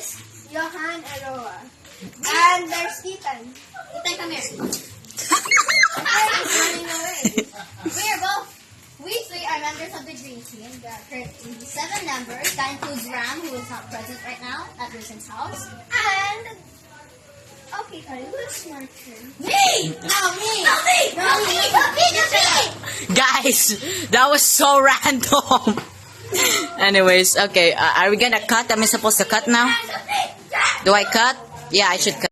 is Johan Aroa. And there's Ethan. Ethan, come here. Ethan is running away. We three are members of the Green Team. There are currently 7 members. That includes Ram, who is not present right now at Wilson's house. And... Okay, Kari, who's smarter? Me! No, me! No, me! No, me! Me! Guys, that was so random. Anyways, okay. Are we gonna cut? Am I supposed to cut now? Do I cut? Yeah, I should cut.